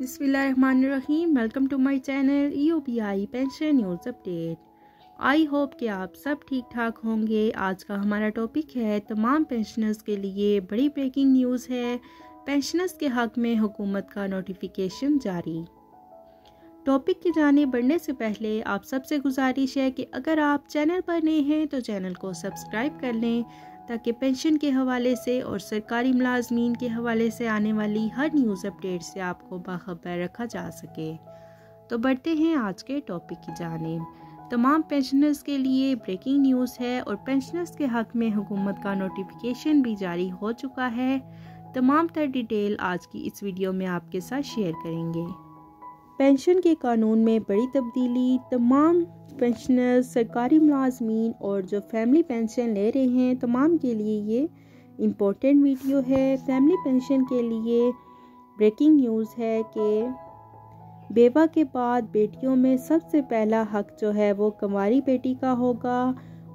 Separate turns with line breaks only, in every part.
बिस्मिल्लाहिर्रहमानिर्रहीम। Welcome to my channel EOBI pension news update. I hope कि आप सब ठीक ठाक होंगे। आज का हमारा टॉपिक है तमाम पेंशनर्स के लिए बड़ी ब्रेकिंग न्यूज़ है। पेंशनर्स के हक में हुकूमत का नोटिफिकेशन जारी। टॉपिक की जाने बढ़ने से पहले आप सबसे गुजारिश है कि अगर आप चैनल पर नए हैं तो चैनल को सब्सक्राइब कर लें ताकि पेंशन के हवाले से और सरकारी मुलाजमीन के हवाले से आने वाली हर न्यूज़ अपडेट से आपको बाखबर रखा जा सके। तो बढ़ते हैं आज के टॉपिक की जानिब। तमाम पेंशनर्स के लिए ब्रेकिंग न्यूज़ है और पेंशनर्स के हक में हुकूमत का नोटिफिकेशन भी जारी हो चुका है। तमाम तर डिटेल आज की इस वीडियो में आपके साथ शेयर करेंगे। पेंशन के कानून में बड़ी तब्दीली। तमाम पेंशनर्स, सरकारी मुलाजमीन और जो फैमिली पेंशन ले रहे हैं तमाम के लिए ये इम्पोर्टेंट वीडियो है। फैमिली पेंशन के लिए ब्रेकिंग न्यूज़ है कि बेवा के बाद बेटियों में सबसे पहला हक जो है वो कुंवारी बेटी का होगा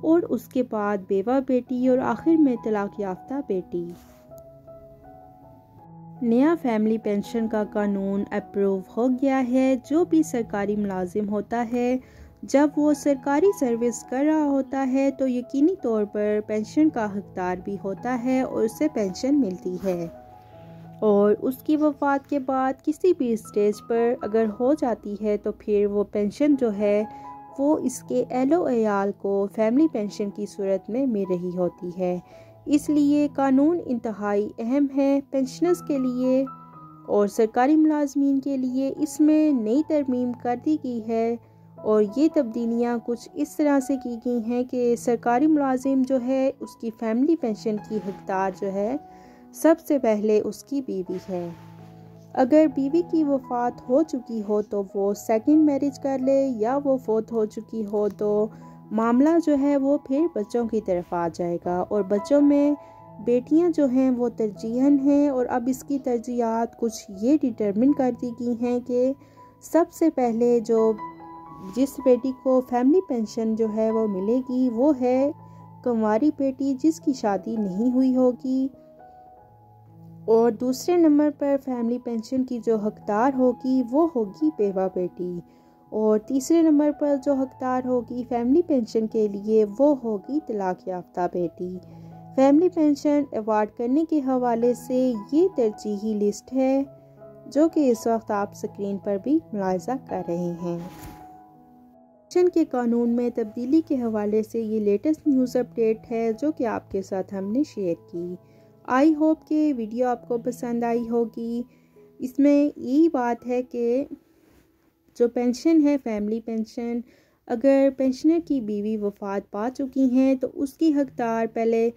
और उसके बाद बेवा बेटी और आखिर में तलाक याफ्ता बेटी। नया फैमिली पेंशन का कानून अप्रूव हो गया है। जो भी सरकारी मुलाजिम होता है जब वो सरकारी सर्विस कर रहा होता है तो यकीनी तौर पर पेंशन का हकदार भी होता है और उसे पेंशन मिलती है। और उसकी वफ़ात के बाद किसी भी स्टेज पर अगर हो जाती है तो फिर वो पेंशन जो है वो इसके एहलो अयाल को फैमिली पेंशन की सूरत में मिल रही होती है। इसलिए कानून इंतहाई अहम है पेंशनर्स के लिए और सरकारी मुलाजमीन के लिए। इसमें नई तरमीम कर दी गई है और ये तब्दीलियाँ कुछ इस तरह से की गई हैं कि सरकारी मुलाजिम जो है उसकी फैमिली पेंशन की हकदार जो है सबसे पहले उसकी बीवी है। अगर बीवी की वफ़ात हो चुकी हो तो वो सेकंड मैरिज कर ले या वो फोत हो चुकी हो तो मामला जो है वो फिर बच्चों की तरफ आ जाएगा और बच्चों में बेटियां जो हैं वो तरजीहन हैं। और अब इसकी तरजीहात कुछ ये डिटरमिन कर दी गई हैं कि सबसे पहले जिस बेटी को फैमिली पेंशन जो है वो मिलेगी वो है कुंवारी बेटी जिसकी शादी नहीं हुई होगी। और दूसरे नंबर पर फैमिली पेंशन की जो हकदार होगी वो होगी बेवा बेटी। और तीसरे नंबर पर जो हकदार होगी फैमिली पेंशन के लिए वो होगी तलाक याफ्ता बेटी। फैमिली पेंशन अवार्ड करने के हवाले से ये तरजीही लिस्ट है जो कि इस वक्त आप स्क्रीन पर भी मुलाहिजा कर रहे हैं। पेंशन के कानून में तब्दीली के हवाले से ये लेटेस्ट न्यूज़ अपडेट है जो कि आपके साथ हमने शेयर की। आई होप कि वीडियो आपको पसंद आई होगी। इसमें यही बात है कि जो पेंशन है फैमिली पेंशन, अगर पेंशनर की बीवी वफ़ात पा चुकी हैं तो उसकी हकदार पहले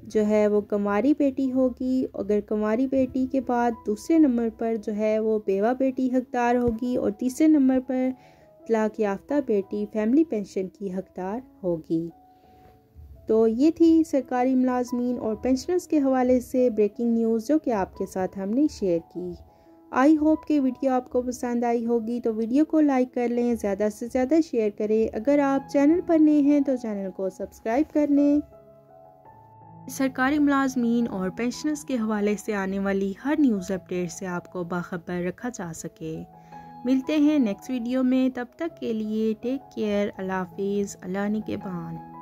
जो है वो कुंवारी बेटी होगी। अगर कुंवारी बेटी के बाद दूसरे नंबर पर जो है वो बेवा बेटी हकदार होगी और तीसरे नंबर पर तलाक याफ्ता बेटी फैमिली पेंशन की हकदार होगी। तो ये थी सरकारी मुलाजमीन और पेंशनर्स के हवाले से ब्रेकिंग न्यूज़ जो कि आपके साथ हमने शेयर की। आई होप कि वीडियो आपको पसंद आई होगी तो वीडियो को लाइक कर लें, ज़्यादा से ज़्यादा शेयर करें। अगर आप चैनल पर नए हैं तो चैनल को सब्सक्राइब कर लें। सरकारी मुलाजमीन और पेंशनर्स के हवाले से आने वाली हर न्यूज़ अपडेट से आपको बाखबर रखा जा सके। मिलते हैं नेक्स्ट वीडियो में, तब तक के लिए टेक केयर। अल्लाह हाफिज़। अल्लाह निगहबान।